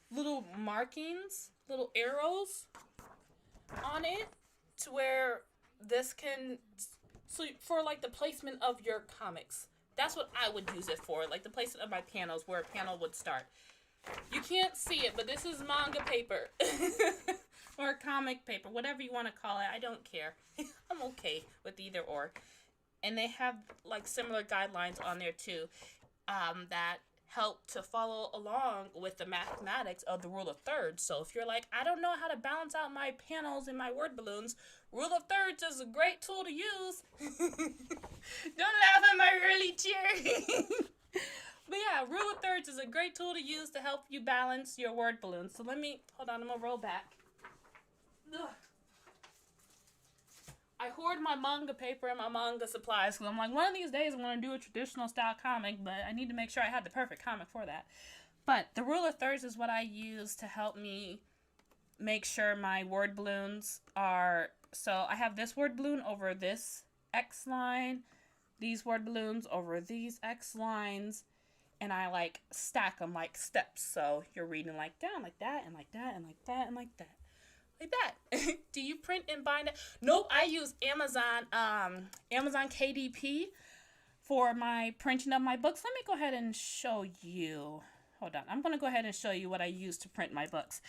little markings, little arrows on it to where this can, so for like the placement of your comics. That's what I would use it for, like the placement of my panels, where a panel would start. You can't see it, but this is manga paper. Or comic paper, whatever you want to call it. I don't care. I'm okay with either or. And they have like similar guidelines on there too, that help to follow along with the mathematics of the rule of thirds. So if you're like, I don't know how to balance out my panels and my word balloons, rule of thirds is a great tool to use. Don't laugh at my early cheer. But yeah, rule of thirds is a great tool to use to help you balance your word balloons. So hold on, I'm gonna roll back. Ugh. I hoard my manga paper and my manga supplies because I'm like, one of these days I'm going to do a traditional style comic, but I need to make sure I have the perfect comic for that. But the rule of thirds is what I use to help me make sure my word balloons are... So I have this word balloon over this X line, these word balloons over these X lines, and I like stack them like steps. So you're reading like down like that and like that and like that and like that. Like that. Do you print and bind it? Nope, I use Amazon KDP for my printing of my books. Let me go ahead and show you. Hold on. I'm going to go ahead and show you what I use to print my books.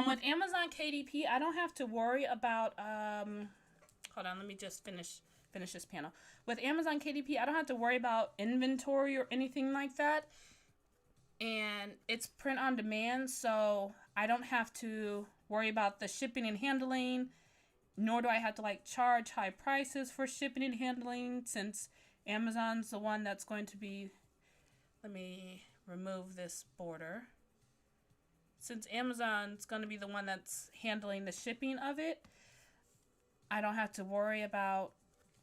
With Amazon KDP, I don't have to worry about hold on, let me just finish this panel. With Amazon KDP, I don't have to worry about inventory or anything like that. And it's print on demand, so I don't have to worry about the shipping and handling, nor do I have to like charge high prices for shipping and handling, since Amazon's the one that's going to be... Let me remove this border. Since Amazon's going to be the one that's handling the shipping of it, I don't have to worry about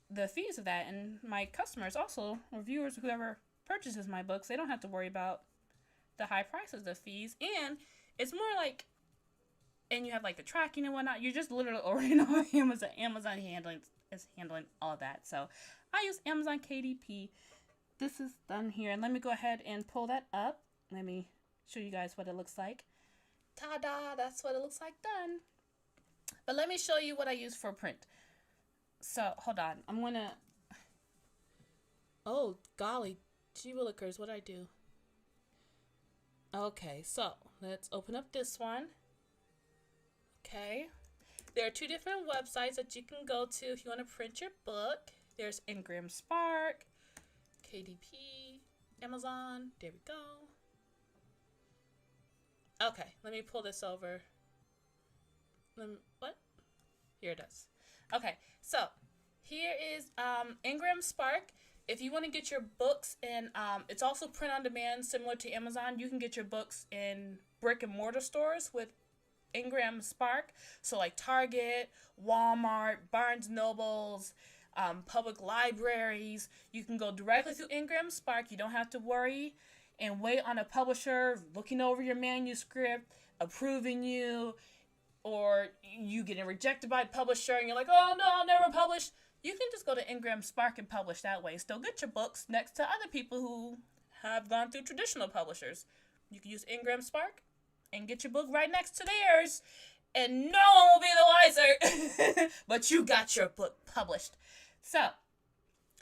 the fees of that. And my customers also, or viewers, whoever purchases my books, they don't have to worry about the high prices of fees. And it's more like, and you have like the tracking and whatnot, you're just literally ordering on Amazon. Amazon is handling all of that. So I use Amazon KDP. This is done here, and let me go ahead and pull that up. Let me show you guys what it looks like. Ta-da, that's what it looks like done. But let me show you what I use for print. So hold on, I'm gonna... Oh golly, gee willikers, what'd I do? Okay, so let's open up this one. Okay, there are two different websites that you can go to if you want to print your book. There's Ingram Spark, KDP, Amazon. There we go. Okay, let me pull this over. What? Here it is. Okay, so here is Ingram Spark. If you want to get your books in, it's also print on demand, similar to Amazon. You can get your books in brick and mortar stores with Ingram Spark. So like Target, Walmart, Barnes Nobles, public libraries. You can go directly through Ingram Spark. You don't have to worry and wait on a publisher looking over your manuscript, approving you, or you getting rejected by a publisher and you're like, oh no, I'll never publish. You can just go to Ingram Spark and publish that way. Still get your books next to other people who have gone through traditional publishers. You can use Ingram Spark and get your book right next to theirs, and no one will be the wiser. But you got your book published. So,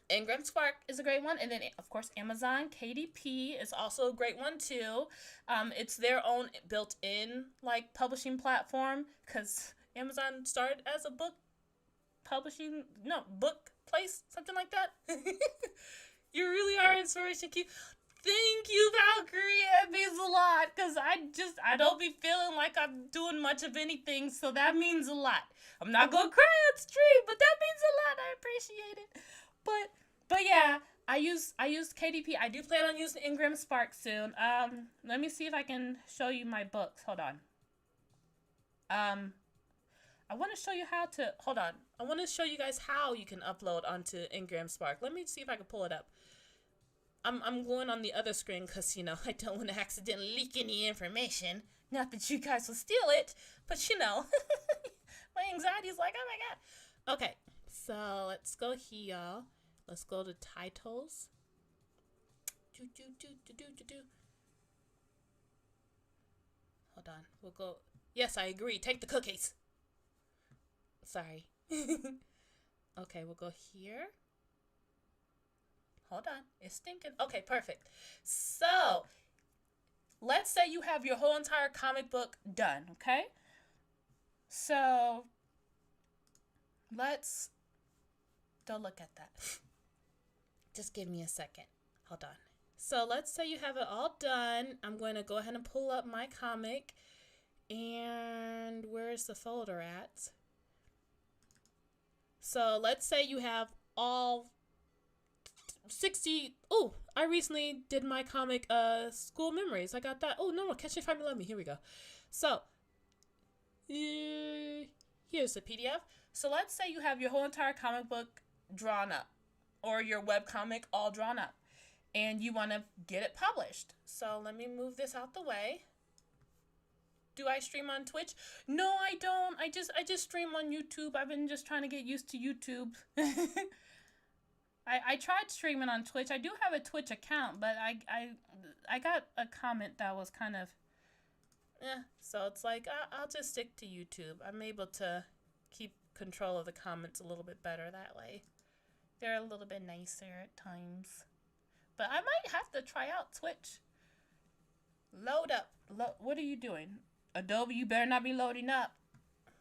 Ingram Spark is a great one. And then, of course, Amazon KDP is also a great one, too. It's their own built-in, like, publishing platform, because Amazon started as a book place, something like that. You really are inspiration. Thank you, Valkyrie. It means a lot, because I don't be feeling like I'm doing much of anything, so that means a lot. I'm not going to cry on stream, but that means a lot. I appreciate it. But yeah, I use KDP. I do plan on using Ingram Spark soon. Let me see if I can show you my books. Hold on. Um, I want to show you how to. Hold on. I want to show you guys how you can upload onto Ingram Spark. Let me see if I can pull it up. I'm going on the other screen because, you know, I don't want to accidentally leak any information. Not that you guys will steal it, but, you know, my anxiety is like, oh my god. Okay, so let's go here. Let's go to titles. Hold on. We'll go. Yes, I agree. Take the cookies. Sorry. Okay, we'll go here. Hold on. It's stinking. Okay, perfect. So, let's say you have your whole entire comic book done, okay? So, let's go look at that. Just give me a second. Hold on. So, let's say you have it all done. I'm going to go ahead and pull up my comic. And where's the folder at? So, let's say you have all 60. Oh, I recently did my comic School Memories. I got that. Oh no, Catch Me If You Love Me. Here we go. So here's the PDF. So let's say you have your whole entire comic book drawn up, or your webcomic all drawn up, and you want to get it published. So let me move this out the way. Do I stream on Twitch? No, I don't. I just stream on YouTube. I've been just trying to get used to YouTube. I tried streaming on Twitch. I do have a Twitch account, but I got a comment that was kind of, so it's like, I'll just stick to YouTube. I'm able to keep control of the comments a little bit better that way. They're a little bit nicer at times. But I might have to try out Twitch. Load up. What are you doing? Adobe, you better not be loading up.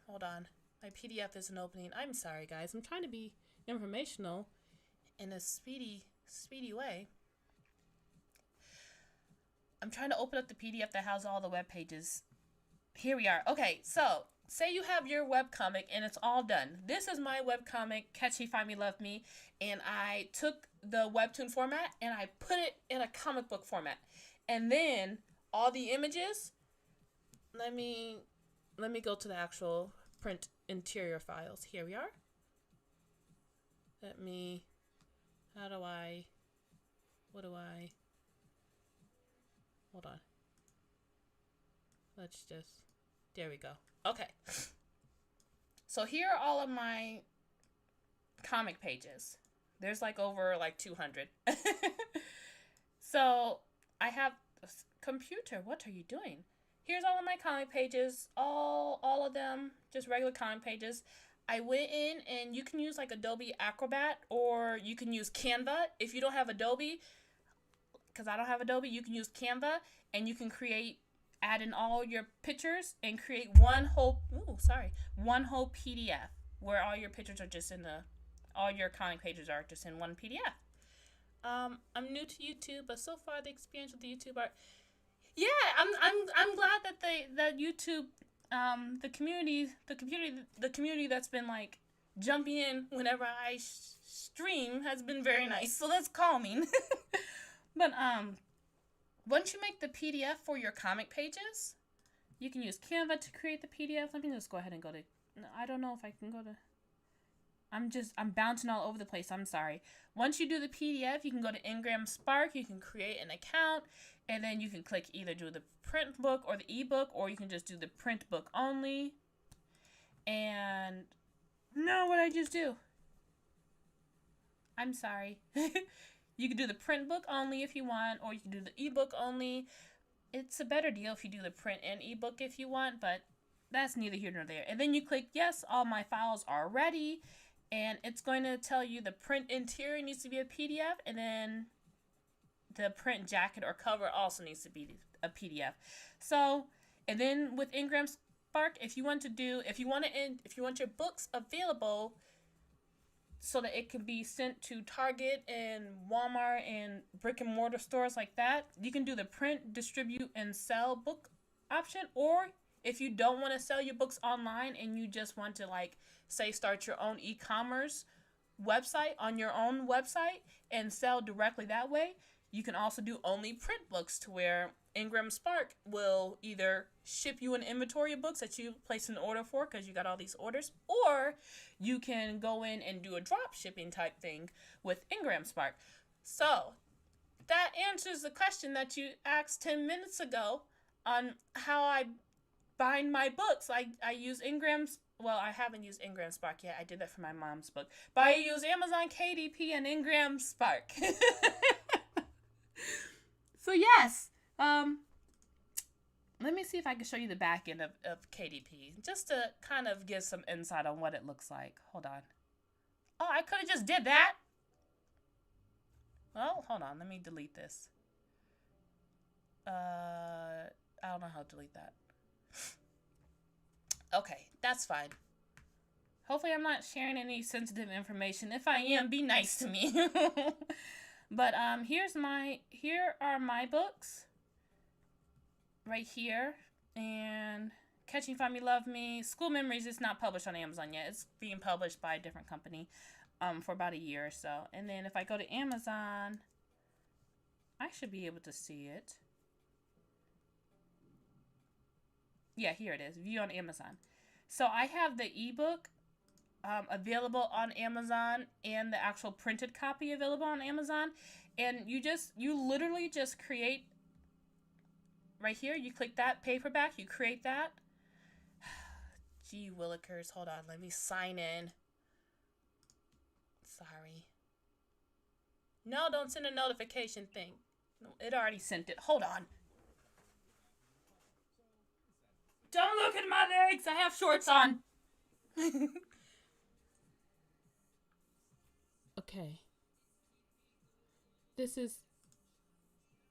Hold on. My PDF isn't opening. I'm sorry, guys. I'm trying to be informational in a speedy way. I'm trying to open up the PDF that has all the web pages. Here we are. Okay, so say you have your webcomic and it's all done. This is my webcomic, Catch Me, Find Me, Love Me, and I took the Webtoon format and I put it in a comic book format. And then all the images, let me go to the actual print interior files. Here we are. Hold on. There we go. Okay. So here are all of my comic pages. There's like over like 200. So I have computer. What are you doing? Here's all of my comic pages. All of them, just regular comic pages. I went in, and you can use like Adobe Acrobat, or you can use Canva. If you don't have Adobe, because I don't have Adobe, you can use Canva, and you can add in all your pictures and create one whole PDF where all your pictures are just all your comic pages are just in one PDF. I'm new to YouTube, but so far the experience with the YouTube art, yeah, I'm glad that YouTube, the community that's been like jumping in whenever I stream has been very nice. So that's calming. But once you make the PDF for your comic pages, you can use Canva to create the PDF. Let me just go ahead and go to. I don't know if I can go to. I'm bouncing all over the place. I'm sorry. Once you do the PDF, you can go to Ingram Spark. You can create an account, and then you can click either do the print book or the ebook, or you can just do the print book only. And no, what did I just do? I'm sorry. You can do the print book only if you want, or you can do the ebook only. It's a better deal if you do the print and ebook if you want, but that's neither here nor there. And then you click yes, all my files are ready, and it's going to tell you the print interior needs to be a PDF, and then the print jacket or cover also needs to be a PDF. So, and then with Ingram Spark, if you want your books available so that it can be sent to Target and Walmart and brick and mortar stores like that, you can do the print, distribute, and sell book option. Or if you don't want to sell your books online and you just want to, like, say, start your own e-commerce website on your own website and sell directly that way. You can also do only print books to where Ingram Spark will either ship you an inventory of books that you place an order for because you got all these orders, or you can go in and do a drop shipping type thing with Ingram Spark. So that answers the question that you asked 10 minutes ago on how I bind my books. I use Ingram's, well, I haven't used Ingram Spark yet. I did that for my mom's book. But I use Amazon KDP and Ingram Spark. So yes, let me see if I can show you the back end of KDP, just to kind of give some insight on what it looks like. Hold on. Oh, I could have just did that. Well, hold on. Let me delete this. I don't know how to delete that. Okay, that's fine. Hopefully I'm not sharing any sensitive information. If I am, be nice to me. But here are my books. Right here. And Catching Find Me, Love Me. School Memories is not published on Amazon yet. It's being published by a different company for about a year or so. And then if I go to Amazon, I should be able to see it. Yeah, here it is. View on Amazon. So I have the ebook available on Amazon and the actual printed copy available on Amazon. And you literally just create right here. You click that paperback. You create that. Gee willikers. Hold on. Let me sign in. Sorry. No, don't send a notification thing. No, it already sent it. Hold on. Don't look at my legs. I have shorts on. Okay. This is...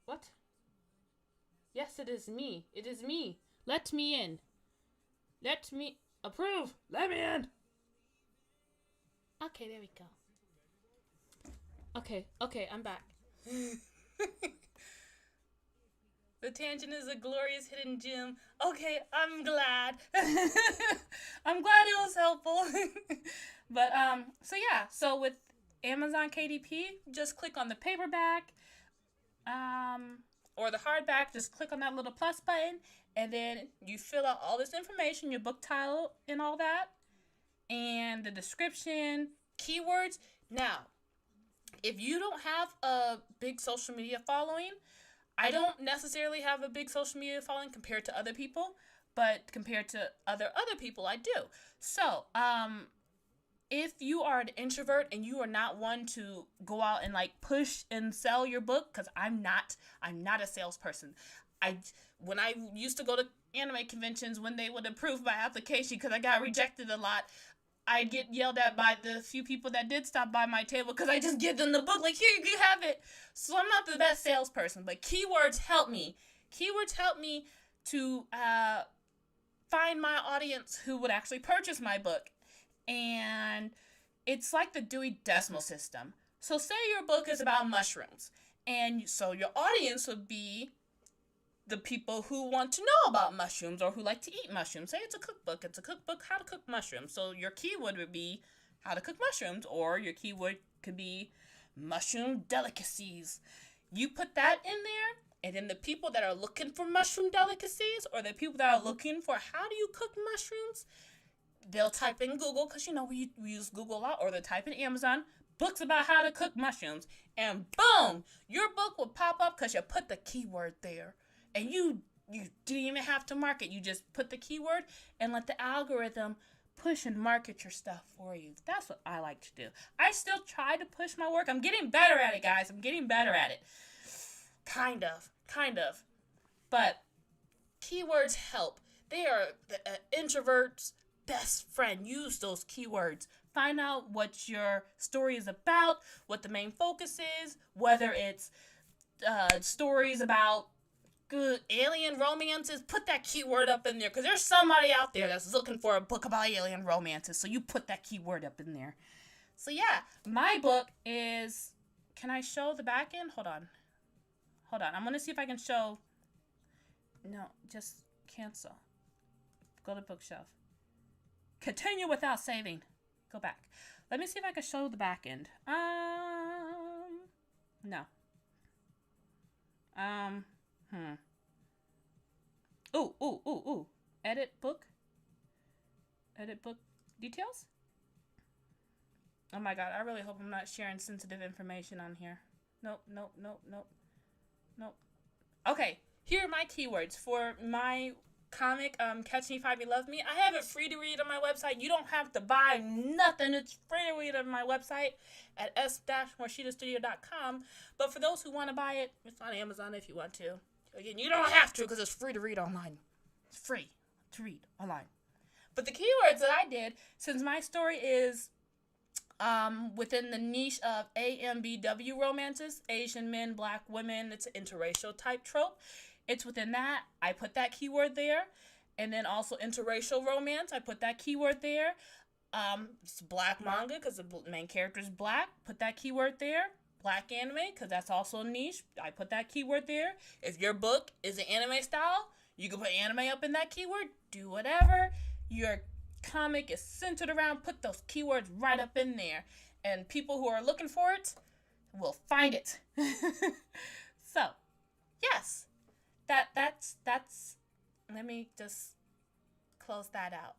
What? Yes, it is me. It is me. Let me in. Let me... Approve. Let me in. Okay, there we go. Okay, I'm back. The tangent is a glorious hidden gem. Okay, I'm glad. I'm glad it was helpful. But, so with Amazon KDP, just click on the paperback, or the hardback, just click on that little plus button, and then you fill out all this information, your book title and all that, and the description, keywords. Now, if you don't have a big social media following, I don't necessarily have a big social media following compared to other people, but compared to other people, I do. So, if you are an introvert and you are not one to go out and like push and sell your book, because I'm not a salesperson. When I used to go to anime conventions, when they would approve my application because I got rejected a lot, I'd get yelled at by the few people that did stop by my table because I just give them the book, like, here, you have it. So I'm not the best salesperson, but keywords help me. Keywords help me to find my audience who would actually purchase my book. And it's like the Dewey Decimal System. So say your book is about mushrooms, and so your audience would be the people who want to know about mushrooms or who like to eat mushrooms. Say it's a cookbook. It's a cookbook, how to cook mushrooms. So your keyword would be how to cook mushrooms, or your keyword could be mushroom delicacies. You put that in there, and then the people that are looking for mushroom delicacies, or the people that are looking for how do you cook mushrooms, they'll type in Google, because, we use Google a lot, or they'll type in Amazon, books about how to cook mushrooms, and boom, your book will pop up because you put the keyword there. And you didn't even have to market. You just put the keyword and let the algorithm push and market your stuff for you. That's what I like to do. I still try to push my work. I'm getting better at it, guys. I'm getting better at it. Kind of. But keywords help. They are the introvert's best friend. Use those keywords. Find out what your story is about, what the main focus is, whether it's stories about good alien romances. Put that keyword up in there, because there's somebody out there that's looking for a book about alien romances, so you put that keyword up in there. So yeah, my book is... Can I show the back end? Hold on. I'm going to see if I can show... No, just cancel. Go to bookshelf. Continue without saving. Go back. Let me see if I can show the back end. No. Ooh. Edit book details? Oh my god, I really hope I'm not sharing sensitive information on here. Nope. Okay, here are my keywords for my comic, Catch Me If You Love Me. I have it free to read on my website. You don't have to buy nothing. It's free to read on my website at s-morishitastudio.com. But for those who want to buy it, it's on Amazon if you want to. Again, you don't have to because it's free to read online. It's free to read online. But the keywords that I did, since my story is within the niche of AMBW romances, Asian men, black women, it's an interracial type trope. It's within that. I put that keyword there. And then also interracial romance, I put that keyword there. It's black manga because the main character is black. Put that keyword there. Black anime because that's also a niche. I put that keyword there. If your book is an anime style, you can put anime up in that keyword. Do whatever. Your comic is centered around, put those keywords right up in there, and people who are looking for it will find it. So yes, that's let me just close that out.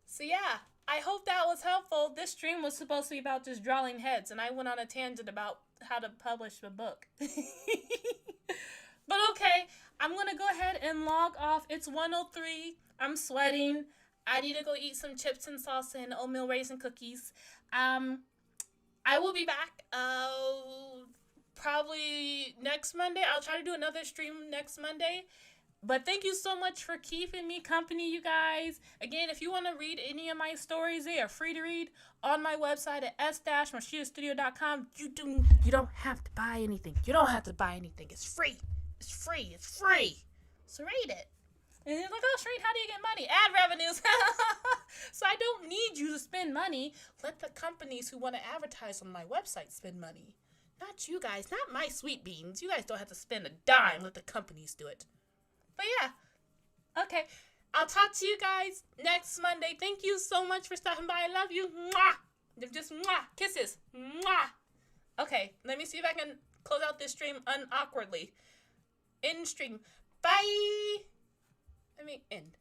So yeah, I hope that was helpful. This stream was supposed to be about just drawing heads, and I went on a tangent about how to publish a book. But okay, I'm gonna go ahead and log off. It's 1:03. I'm sweating. I need to go eat some chips and salsa and oatmeal raisin cookies. I will be back probably next Monday. I'll try to do another stream next Monday. But thank you so much for keeping me company, you guys. Again, if you want to read any of my stories, they are free to read on my website at s-morishitastudio.com. You don't have to buy anything. You don't have to buy anything. It's free. It's free. It's free. So read it. And you're like, oh, Shereen, how do you get money? Ad revenues. So I don't need you to spend money. Let the companies who want to advertise on my website spend money. Not you guys. Not my sweet beans. You guys don't have to spend a dime. Let the companies do it. But yeah. Okay. I'll talk to you guys next Monday. Thank you so much for stopping by. I love you. Mwah. Just mwah. Kisses. Mwah. Okay. Let me see if I can close out this stream unawkwardly. End stream. Bye. End.